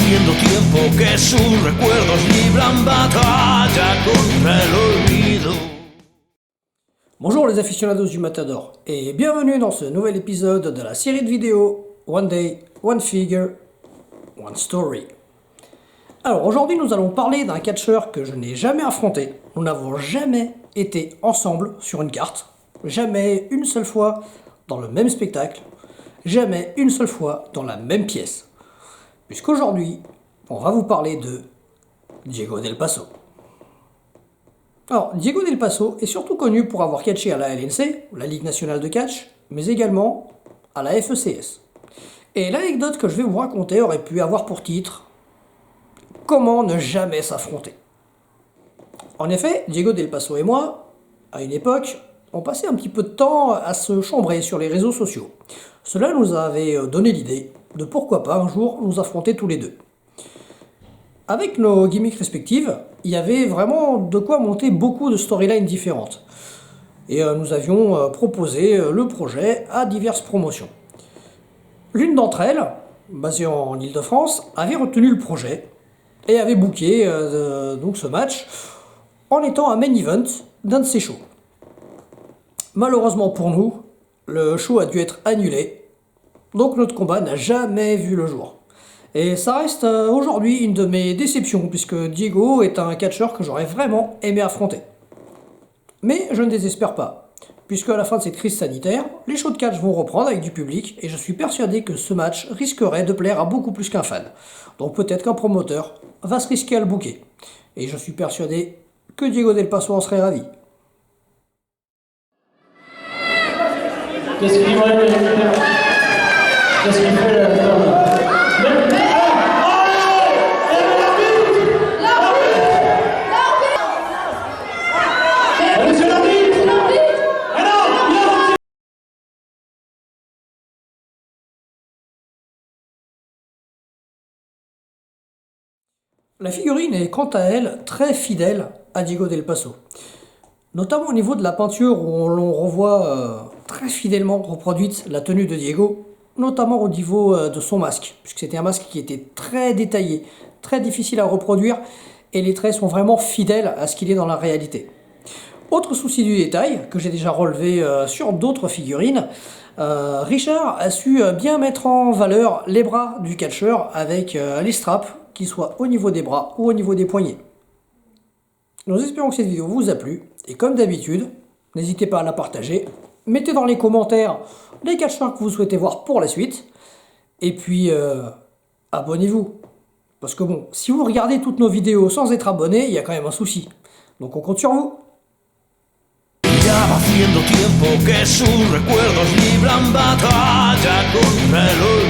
haciendo tiempo que sus recuerdos libran batalla contra el olvido. Bonjour les aficionados du Matador et bienvenue dans ce nouvel épisode de la série de vidéos One Day, One Figure, One Story. Alors aujourd'hui nous allons parler d'un catcheur que je n'ai jamais affronté. Nous n'avons jamais été ensemble sur une carte, jamais une seule fois dans le même spectacle, jamais une seule fois dans la même pièce. Puisqu'aujourd'hui on va vous parler de Diego Del Paso. Alors, Diego Del Paso est surtout connu pour avoir catché à la LNC, la Ligue Nationale de Catch, mais également à la FECS. Et l'anecdote que je vais vous raconter aurait pu avoir pour titre « Comment ne jamais s'affronter ». En effet, Diego Del Paso et moi, à une époque, on passait un petit peu de temps à se chambrer sur les réseaux sociaux. Cela nous avait donné l'idée de pourquoi pas un jour nous affronter tous les deux. Avec nos gimmicks respectives, il y avait vraiment de quoi monter beaucoup de storylines différentes. Et nous avions proposé le projet à diverses promotions. L'une d'entre elles, basée en Ile-de-France, avait retenu le projet et avait booké donc ce match en étant un main event d'un de ses shows. Malheureusement pour nous, le show a dû être annulé, donc notre combat n'a jamais vu le jour. Et ça reste aujourd'hui une de mes déceptions, puisque Diego est un catcheur que j'aurais vraiment aimé affronter. Mais je ne désespère pas, puisque à la fin de cette crise sanitaire, les shows de catch vont reprendre avec du public, et je suis persuadé que ce match risquerait de plaire à beaucoup plus qu'un fan. Donc peut-être qu'un promoteur va se risquer à le booker. Et je suis persuadé que Diego Del Paso en serait ravi. Qu'est-ce qu'il fait là? La figurine est quant à elle très fidèle à Diego Del Paso, notamment au niveau de la peinture où l'on revoit très fidèlement reproduite la tenue de Diego, notamment au niveau de son masque, puisque c'était un masque qui était très détaillé, très difficile à reproduire, et les traits sont vraiment fidèles à ce qu'il est dans la réalité. Autre souci du détail, que j'ai déjà relevé sur d'autres figurines, Richard a su bien mettre en valeur les bras du catcheur avec les straps, qu'ils soient au niveau des bras ou au niveau des poignets. Nous espérons que cette vidéo vous a plu, et comme d'habitude, n'hésitez pas à la partager, mettez dans les commentaires les catcheurs que vous souhaitez voir pour la suite, et puis abonnez-vous. Parce que bon, si vous regardez toutes nos vidéos sans être abonné, il y a quand même un souci. Donc on compte sur vous. Ya va haciendo tiempo que sus recuerdos libran batalla contra el olvido.